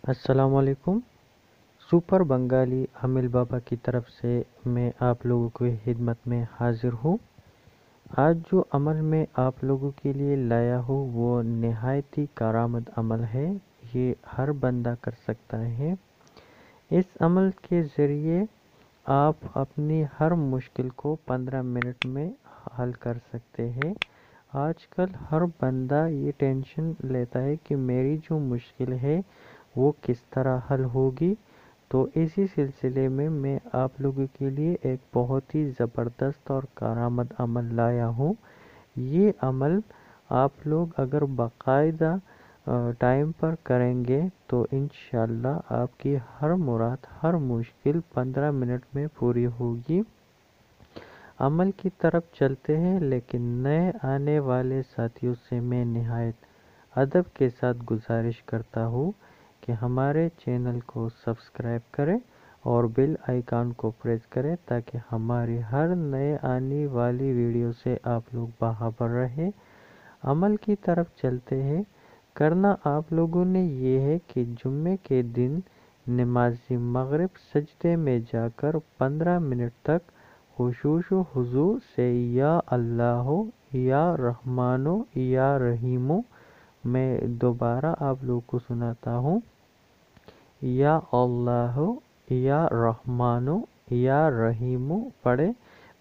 السلام علیکم۔ سپر بنگالی عامل بابا کی طرف سے میں آپ لوگوں کی خدمت میں حاضر ہوں۔ آج جو عمل میں آپ لوگوں کے لیے لایا ہوں وہ نہایت ہی کارآمد عمل ہے۔ یہ ہر بندہ کر سکتا ہے۔ اس عمل کے ذریعے آپ اپنی ہر مشکل کو 15 منٹ میں حل کر سکتے ہیں۔ آج کل ہر بندہ یہ ٹینشن لیتا ہے کہ میری جو مشکل ہے وہ کس طرح حل ہوگی، تو اسی سلسلے میں آپ لوگوں کے لیے ایک بہت ہی زبردست اور کارآمد عمل لایا ہوں۔ یہ عمل آپ لوگ اگر باقاعدہ ٹائم پر کریں گے تو انشاءاللہ آپ کی ہر مراد، ہر مشکل 15 منٹ میں پوری ہوگی۔ عمل کی طرف چلتے ہیں، لیکن نئے آنے والے ساتھیوں سے میں نہایت ادب کے ساتھ گزارش کرتا ہوں کہ ہمارے چینل کو سبسکرائب کریں اور بیل آئیکن کو پریس کریں تاکہ ہماری ہر نئے آنے والی ویڈیو سے آپ لوگ باخبر رہیں۔ عمل کی طرف چلتے ہیں۔ کرنا آپ لوگوں نے یہ ہے کہ جمعے کے دن نماز مغرب سجدے میں جا کر 15 منٹ تک خشوع و خضوع سے یا اللہ یا رحمانو یا رحیمو، میں دوبارہ آپ لوگ کو سناتا ہوں، یا اللہ یا رحمانو یا رحیمو پڑھے،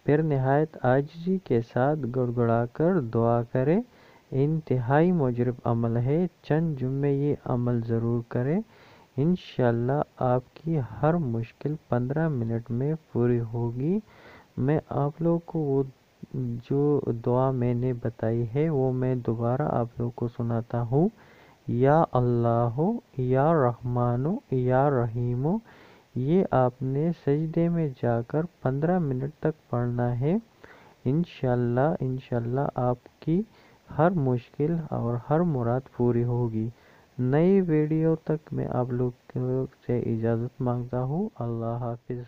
پھر نہایت عاجزی کے ساتھ گڑگڑا کر دعا کرے۔ انتہائی مجرب عمل ہے، چند جمعے یہ عمل ضرور کریں، انشاءاللہ آپ کی ہر مشکل 15 منٹ میں پوری ہوگی۔ میں آپ لوگ کو وہ جو دعا میں نے بتائی ہے وہ میں دوبارہ آپ لوگ کو سناتا ہوں، یا اللہ یا رحمانو یا رحیمو۔ یہ آپ نے سجدے میں جا کر 15 منٹ تک پڑھنا ہے۔ انشاءاللہ آپ کی ہر مشکل اور ہر مراد پوری ہوگی۔ نئی ویڈیو تک میں آپ لوگ سے اجازت مانگتا ہوں۔ اللہ حافظ۔